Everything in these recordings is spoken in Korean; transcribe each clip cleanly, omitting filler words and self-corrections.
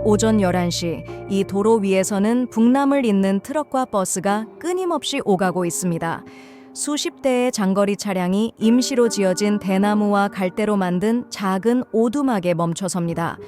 오전 11시 이 도로 위에서는 북남을 잇는 트럭과 버스가 끊임없이 오가고 있습니다. 수십 대의 장거리 차량이 임시로 지어진 대나무와 갈대로 만든 작은 오두막에 멈춰섭니다.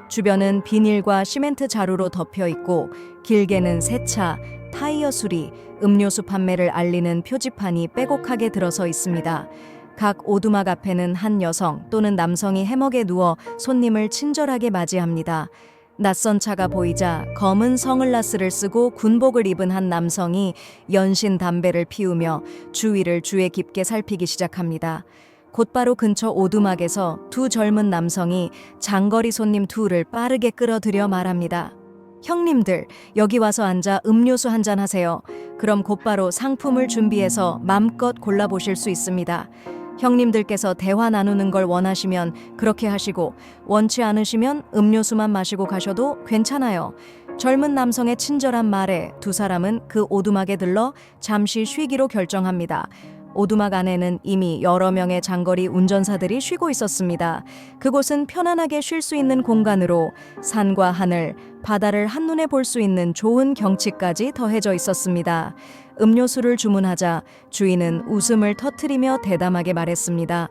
주변은 비닐과 시멘트 자루로 덮여 있고 길게는 세차, 타이어 수리, 음료수 판매를 알리는 표지판이 빼곡하게 들어서 있습니다. 각 오두막 앞에는 한 여성 또는 남성이 해먹에 누워 손님을 친절하게 맞이합니다. 낯선 차가 보이자 검은 선글라스를 쓰고 군복을 입은 한 남성이 연신 담배를 피우며 주위를 주의 깊게 살피기 시작합니다. 곧바로 근처 오두막에서 두 젊은 남성이 장거리 손님 둘을 빠르게 끌어들여 말합니다. 형님들, 여기 와서 앉아 음료수 한잔 하세요. 그럼 곧바로 상품을 준비해서 맘껏 골라보실 수 있습니다. 형님들께서 대화 나누는 걸 원하시면 그렇게 하시고 원치 않으시면 음료수만 마시고 가셔도 괜찮아요. 젊은 남성의 친절한 말에 두 사람은 그 오두막에 들러 잠시 쉬기로 결정합니다. 오두막 안에는 이미 여러 명의 장거리 운전사들이 쉬고 있었습니다. 그곳은 편안하게 쉴 수 있는 공간으로 산과 하늘, 바다를 한눈에 볼 수 있는 좋은 경치까지 더해져 있었습니다. 음료수를 주문하자 주인은 웃음을 터뜨리며 대담하게 말했습니다.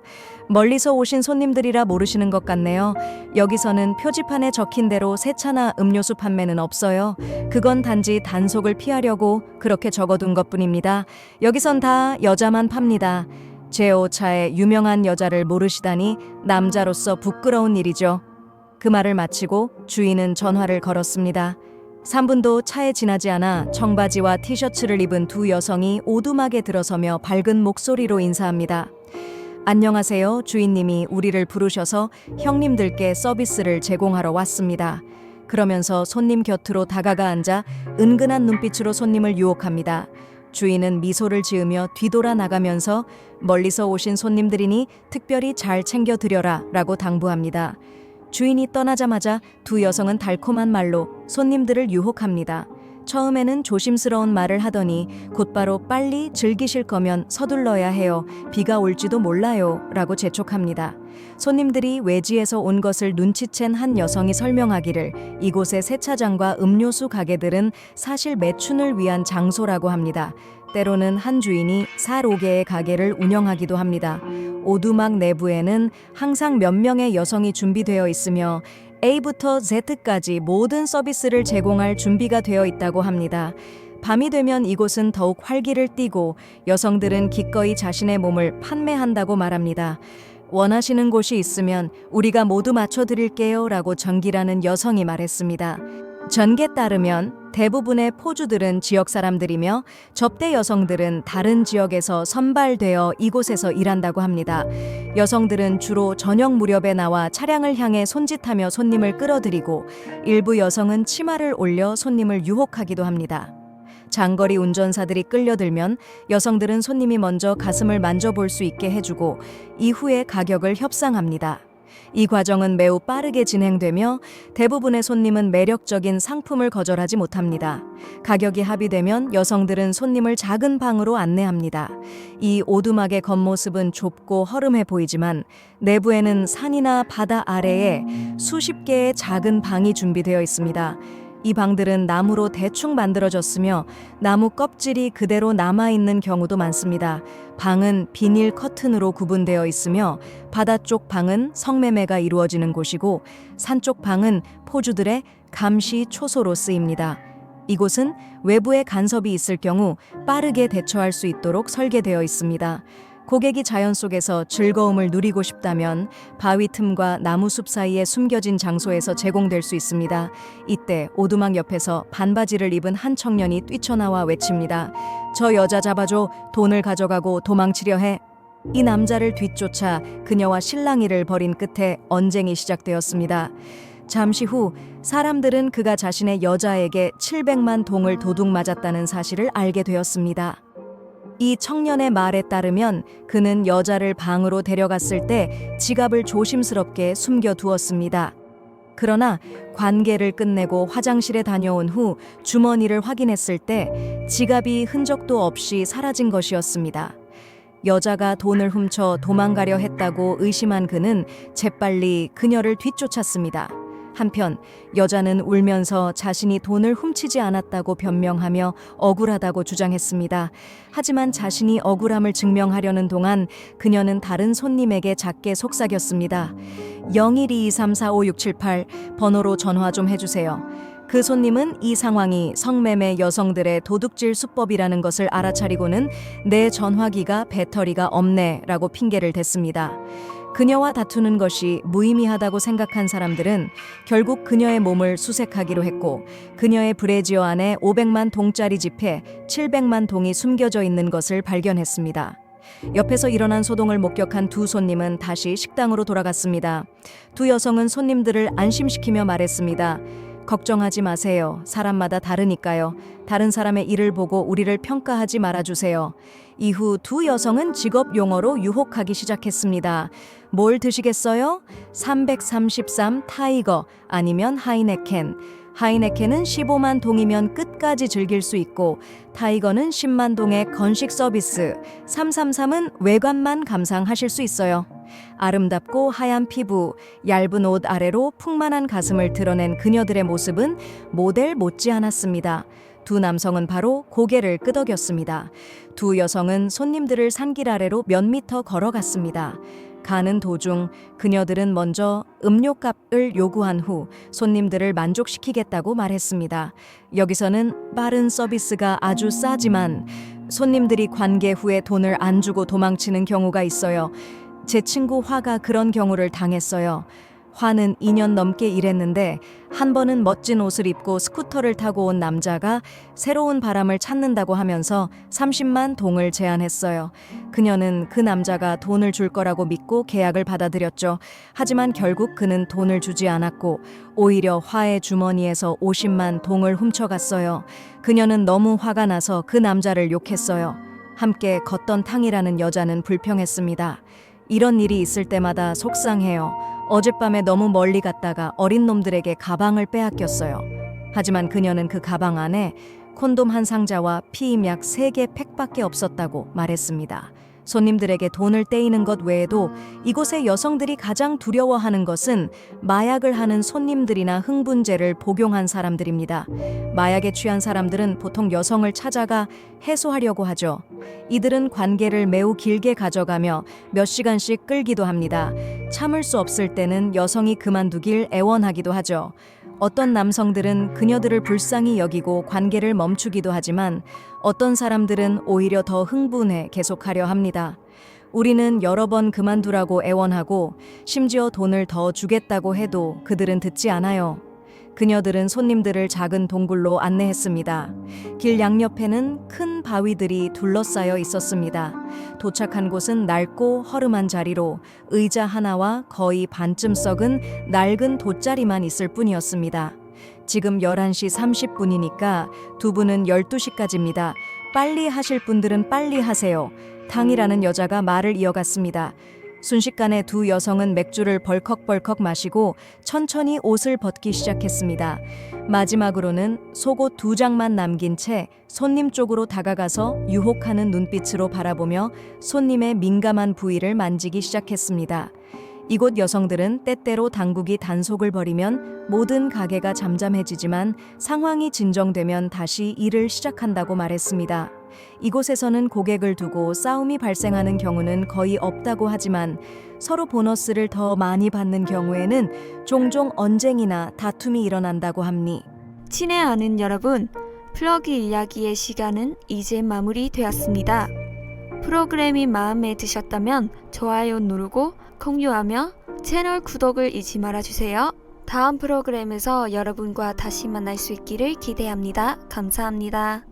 멀리서 오신 손님들이라 모르시는 것 같네요. 여기서는 표지판에 적힌 대로 세차나 음료수 판매는 없어요. 그건 단지 단속을 피하려고 그렇게 적어둔 것뿐입니다. 여기선 다 여자만 팝니다. 제5차의 유명한 여자를 모르시다니 남자로서 부끄러운 일이죠. 그 말을 마치고 주인은 전화를 걸었습니다. 3분도 차에 지나지 않아 청바지와 티셔츠를 입은 두 여성이 오두막에 들어서며 밝은 목소리로 인사합니다. 안녕하세요. 주인님이 우리를 부르셔서 형님들께 서비스를 제공하러 왔습니다. 그러면서 손님 곁으로 다가가 앉아 은근한 눈빛으로 손님을 유혹합니다. 주인은 미소를 지으며 뒤돌아 나가면서 멀리서 오신 손님들이니 특별히 잘 챙겨드려라 라고 당부합니다. 주인이 떠나자마자 두 여성은 달콤한 말로 손님들을 유혹합니다. 처음에는 조심스러운 말을 하더니 곧바로 빨리 즐기실 거면 서둘러야 해요. 비가 올지도 몰라요. 라고 재촉합니다. 손님들이 외지에서 온 것을 눈치챈 한 여성이 설명하기를 이곳의 세차장과 음료수 가게들은 사실 매춘을 위한 장소라고 합니다. 때로는 한 주인이 4~5개의 가게를 운영하기도 합니다. 오두막 내부에는 항상 몇 명의 여성이 준비되어 있으며 A부터 Z까지 모든 서비스를 제공할 준비가 되어 있다고 합니다. 밤이 되면 이곳은 더욱 활기를 띠고 여성들은 기꺼이 자신의 몸을 판매한다고 말합니다. 원하시는 곳이 있으면 우리가 모두 맞춰드릴게요 라고 전기라는 여성이 말했습니다. 전기에 따르면 대부분의 포주들은 지역 사람들이며 접대 여성들은 다른 지역에서 선발되어 이곳에서 일한다고 합니다. 여성들은 주로 저녁 무렵에 나와 차량을 향해 손짓하며 손님을 끌어들이고 일부 여성은 치마를 올려 손님을 유혹하기도 합니다. 장거리 운전사들이 끌려들면 여성들은 손님이 먼저 가슴을 만져볼 수 있게 해주고 이후에 가격을 협상합니다. 이 과정은 매우 빠르게 진행되며 대부분의 손님은 매력적인 상품을 거절하지 못합니다. 가격이 합의되면 여성들은 손님을 작은 방으로 안내합니다. 이 오두막의 겉모습은 좁고 허름해 보이지만 내부에는 산이나 바다 아래에 수십 개의 작은 방이 준비되어 있습니다. 이 방들은 나무로 대충 만들어졌으며 나무 껍질이 그대로 남아있는 경우도 많습니다. 방은 비닐 커튼으로 구분되어 있으며 바다 쪽 방은 성매매가 이루어지는 곳이고 산 쪽 방은 포주들의 감시 초소로 쓰입니다. 이곳은 외부에 간섭이 있을 경우 빠르게 대처할 수 있도록 설계되어 있습니다. 고객이 자연 속에서 즐거움을 누리고 싶다면 바위 틈과 나무숲 사이에 숨겨진 장소에서 제공될 수 있습니다. 이때 오두막 옆에서 반바지를 입은 한 청년이 뛰쳐나와 외칩니다. 저 여자 잡아줘. 돈을 가져가고 도망치려 해. 이 남자를 뒤쫓아 그녀와 실랑이를 벌인 끝에 언쟁이 시작되었습니다. 잠시 후 사람들은 그가 자신의 여자에게 700만 동을 도둑 맞았다는 사실을 알게 되었습니다. 이 청년의 말에 따르면 그는 여자를 방으로 데려갔을 때 지갑을 조심스럽게 숨겨두었습니다. 그러나 관계를 끝내고 화장실에 다녀온 후 주머니를 확인했을 때 지갑이 흔적도 없이 사라진 것이었습니다. 여자가 돈을 훔쳐 도망가려 했다고 의심한 그는 재빨리 그녀를 뒤쫓았습니다. 한편 여자는 울면서 자신이 돈을 훔치지 않았다고 변명하며 억울하다고 주장했습니다. 하지만 자신이 억울함을 증명하려는 동안 그녀는 다른 손님에게 작게 속삭였습니다. 0122345678 번호로 전화 좀 해주세요. 그 손님은 이 상황이 성매매 여성들의 도둑질 수법이라는 것을 알아차리고는 내 전화기가 배터리가 없네 라고 핑계를 댔습니다. 그녀와 다투는 것이 무의미하다고 생각한 사람들은 결국 그녀의 몸을 수색하기로 했고 그녀의 브래지어 안에 500만 동짜리 지폐 700만 동이 숨겨져 있는 것을 발견했습니다. 옆에서 일어난 소동을 목격한 두 손님은 다시 식당으로 돌아갔습니다. 두 여성은 손님들을 안심시키며 말했습니다. 걱정하지 마세요. 사람마다 다르니까요. 다른 사람의 일을 보고 우리를 평가하지 말아주세요. 이후 두 여성은 직업 용어로 유혹하기 시작했습니다. 뭘 드시겠어요? 333 타이거 아니면 하이네켄. 하이네켄은 15만 동이면 끝까지 즐길 수 있고 타이거는 10만 동의 건식 서비스, 333은 외관만 감상하실 수 있어요. 아름답고 하얀 피부, 얇은 옷 아래로 풍만한 가슴을 드러낸 그녀들의 모습은 모델 못지않았습니다. 두 남성은 바로 고개를 끄덕였습니다. 두 여성은 손님들을 산길 아래로 몇 미터 걸어갔습니다. 가는 도중 그녀들은 먼저 음료값을 요구한 후 손님들을 만족시키겠다고 말했습니다. 여기서는 빠른 서비스가 아주 싸지만 손님들이 관계 후에 돈을 안 주고 도망치는 경우가 있어요. 제 친구 화가 그런 경우를 당했어요. 화는 2년 넘게 일했는데 한 번은 멋진 옷을 입고 스쿠터를 타고 온 남자가 새로운 바람을 찾는다고 하면서 30만 동을 제안했어요. 그녀는 그 남자가 돈을 줄 거라고 믿고 계약을 받아들였죠. 하지만 결국 그는 돈을 주지 않았고 오히려 화의 주머니에서 50만 동을 훔쳐갔어요. 그녀는 너무 화가 나서 그 남자를 욕했어요. 함께 걷던 탕이라는 여자는 불평했습니다. 이런 일이 있을 때마다 속상해요. 어젯밤에 너무 멀리 갔다가 어린 놈들에게 가방을 빼앗겼어요. 하지만 그녀는 그 가방 안에 콘돔 한 상자와 피임약 3개 팩밖에 없었다고 말했습니다. 손님들에게 돈을 떼이는 것 외에도 이곳의 여성들이 가장 두려워하는 것은 마약을 하는 손님들이나 흥분제를 복용한 사람들입니다. 마약에 취한 사람들은 보통 여성을 찾아가 해소하려고 하죠. 이들은 관계를 매우 길게 가져가며 몇 시간씩 끌기도 합니다. 참을 수 없을 때는 여성이 그만두길 애원하기도 하죠. 어떤 남성들은 그녀들을 불쌍히 여기고 관계를 멈추기도 하지만 어떤 사람들은 오히려 더 흥분해 계속하려 합니다. 우리는 여러 번 그만두라고 애원하고 심지어 돈을 더 주겠다고 해도 그들은 듣지 않아요. 그녀들은 손님들을 작은 동굴로 안내했습니다. 길 양옆에는 큰 바위들이 둘러싸여 있었습니다. 도착한 곳은 낡고 허름한 자리로 의자 하나와 거의 반쯤 썩은 낡은 돗자리만 있을 뿐이었습니다. 지금 11시 30분이니까 두 분은 12시까지입니다. 빨리 하실 분들은 빨리 하세요. 탕이라는 여자가 말을 이어갔습니다. 순식간에 두 여성은 맥주를 벌컥벌컥 마시고 천천히 옷을 벗기 시작했습니다. 마지막으로는 속옷 2장만 남긴 채 손님 쪽으로 다가가서 유혹하는 눈빛으로 바라보며 손님의 민감한 부위를 만지기 시작했습니다. 이곳 여성들은 때때로 당국이 단속을 벌이면 모든 가게가 잠잠해지지만 상황이 진정되면 다시 일을 시작한다고 말했습니다. 이곳에서는 고객을 두고 싸움이 발생하는 경우는 거의 없다고 하지만 서로 보너스를 더 많이 받는 경우에는 종종 언쟁이나 다툼이 일어난다고 합니다. 친애하는 여러분, 플러그 이야기의 시간은 이제 마무리되었습니다. 프로그램이 마음에 드셨다면 좋아요 누르고 공유하며 채널 구독을 잊지 말아주세요. 다음 프로그램에서 여러분과 다시 만날 수 있기를 기대합니다. 감사합니다.